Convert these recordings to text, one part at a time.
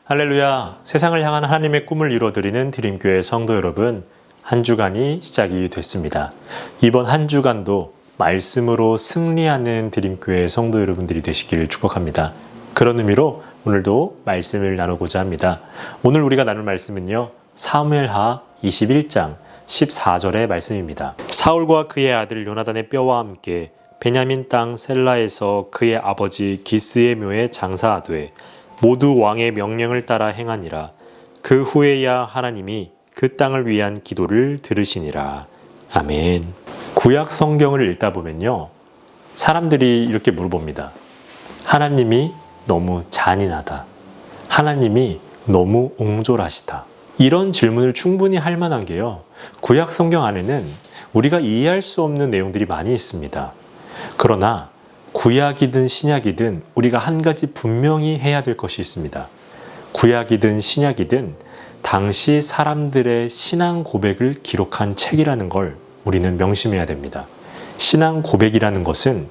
할렐루야! 세상을 향한 하나님의 꿈을 이루어드리는 드림교회 성도 여러분, 한 주간이 시작이 됐습니다. 이번 한 주간도 말씀으로 승리하는 드림교회 성도 여러분들이 되시길 축복합니다. 그런 의미로 오늘도 말씀을 나누고자 합니다. 오늘 우리가 나눌 말씀은요, 사무엘하 21장 14절의 말씀입니다. 사울과 그의 아들 요나단의 뼈와 함께 베냐민 땅 셀라에서 그의 아버지 기스의 묘에 장사하되 모두 왕의 명령을 따라 행하니라. 그 후에야 하나님이 그 땅을 위한 기도를 들으시니라. 아멘. 구약 성경을 읽다 보면요, 사람들이 이렇게 물어봅니다. 하나님이 너무 잔인하다. 하나님이 너무 옹졸하시다. 이런 질문을 충분히 할 만한 게요, 구약 성경 안에는 우리가 이해할 수 없는 내용들이 많이 있습니다. 그러나 구약이든 신약이든 우리가 한 가지 분명히 해야 될 것이 있습니다. 구약이든 신약이든 당시 사람들의 신앙 고백을 기록한 책이라는 걸 우리는 명심해야 됩니다. 신앙 고백이라는 것은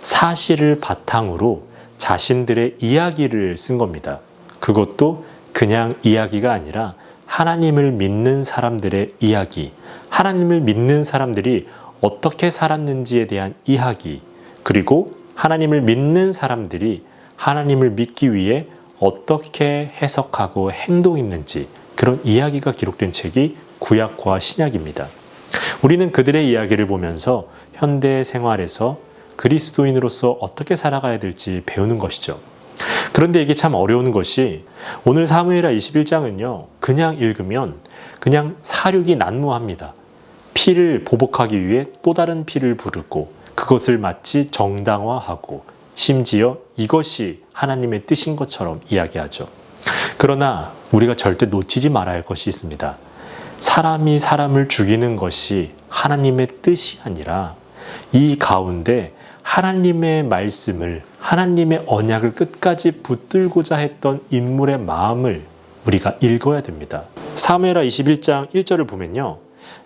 사실을 바탕으로 자신들의 이야기를 쓴 겁니다. 그것도 그냥 이야기가 아니라 하나님을 믿는 사람들의 이야기, 하나님을 믿는 사람들이 어떻게 살았는지에 대한 이야기, 그리고 하나님을 믿는 사람들이 하나님을 믿기 위해 어떻게 해석하고 행동했는지, 그런 이야기가 기록된 책이 구약과 신약입니다. 우리는 그들의 이야기를 보면서 현대 생활에서 그리스도인으로서 어떻게 살아가야 될지 배우는 것이죠. 그런데 이게 참 어려운 것이, 오늘 사무엘하 21장은요, 그냥 읽으면 그냥 사륙이 난무합니다. 피를 보복하기 위해 또 다른 피를 부르고 그것을 마치 정당화하고 심지어 이것이 하나님의 뜻인 것처럼 이야기하죠. 그러나 우리가 절대 놓치지 말아야 할 것이 있습니다. 사람이 사람을 죽이는 것이 하나님의 뜻이 아니라 이 가운데 하나님의 말씀을, 하나님의 언약을 끝까지 붙들고자 했던 인물의 마음을 우리가 읽어야 됩니다. 사무엘하 21장 1절을 보면요,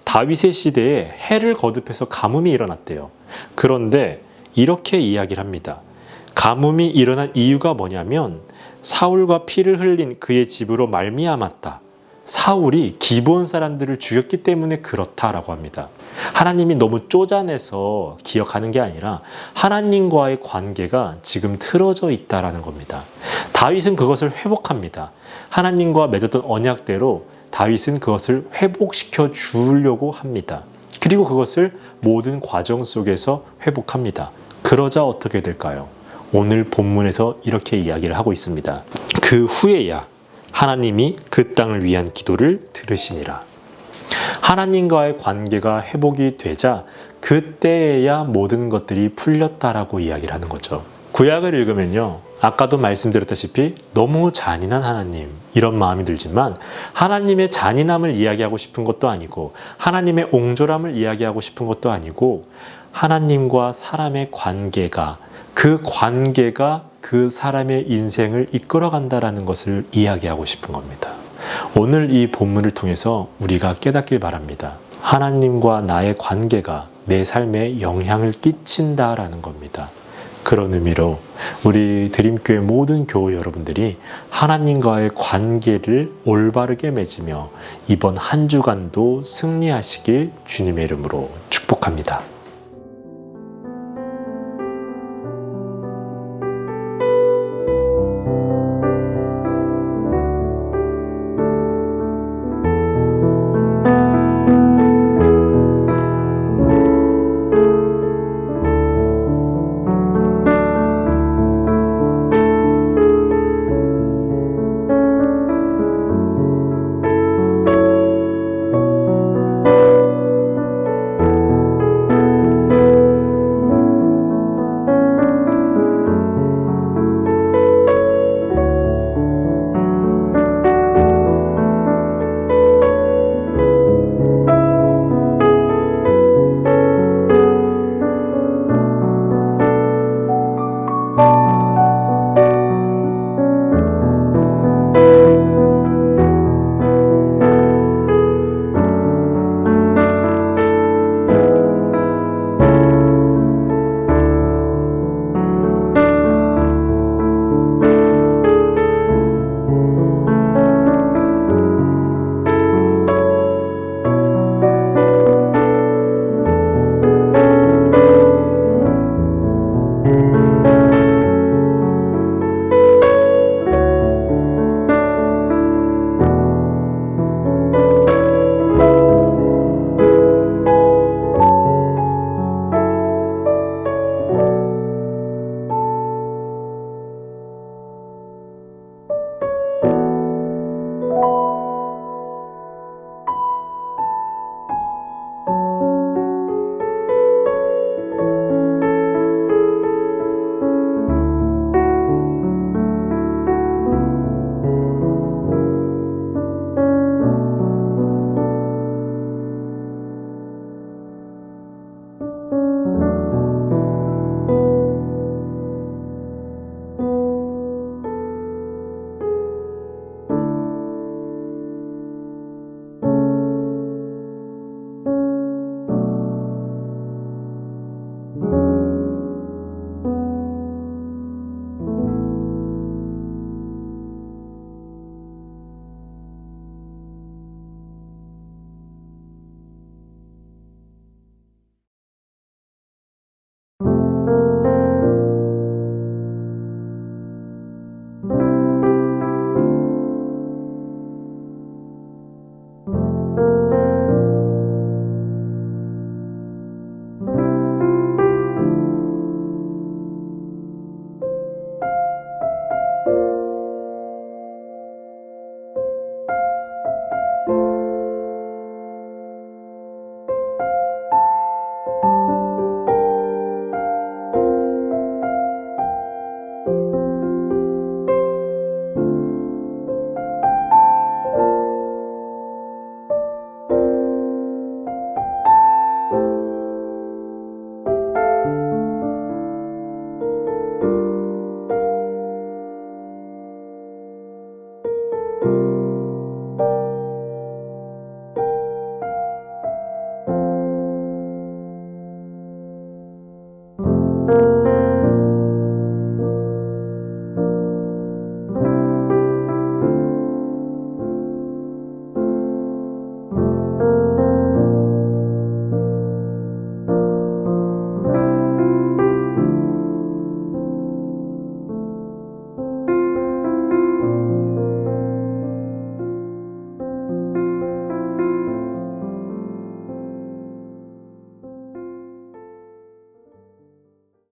다윗의 시대에 해를 거듭해서 가뭄이 일어났대요. 그런데 이렇게 이야기를 합니다. 가뭄이 일어난 이유가 뭐냐면 사울과 피를 흘린 그의 집으로 말미암았다. 사울이 기브온 사람들을 죽였기 때문에 그렇다라고 합니다. 하나님이 너무 쪼잔해서 기억하는 게 아니라 하나님과의 관계가 지금 틀어져 있다라는 겁니다. 다윗은 그것을 회복합니다. 하나님과 맺었던 언약대로 다윗은 그것을 회복시켜 주려고 합니다. 그리고 그것을 모든 과정 속에서 회복합니다. 그러자 어떻게 될까요? 오늘 본문에서 이렇게 이야기를 하고 있습니다. 그 후에야 하나님이 그 땅을 위한 기도를 들으시니라. 하나님과의 관계가 회복이 되자 그때에야 모든 것들이 풀렸다라고 이야기를 하는 거죠. 구약을 읽으면요, 아까도 말씀드렸다시피 너무 잔인한 하나님, 이런 마음이 들지만 하나님의 잔인함을 이야기하고 싶은 것도 아니고 하나님의 옹졸함을 이야기하고 싶은 것도 아니고 하나님과 사람의 관계가, 그 관계가 그 사람의 인생을 이끌어간다라는 것을 이야기하고 싶은 겁니다. 오늘 이 본문을 통해서 우리가 깨닫길 바랍니다. 하나님과 나의 관계가 내 삶에 영향을 끼친다라는 겁니다. 그런 의미로 우리 드림교회 모든 교우 여러분들이 하나님과의 관계를 올바르게 맺으며 이번 한 주간도 승리하시길 주님의 이름으로 축복합니다.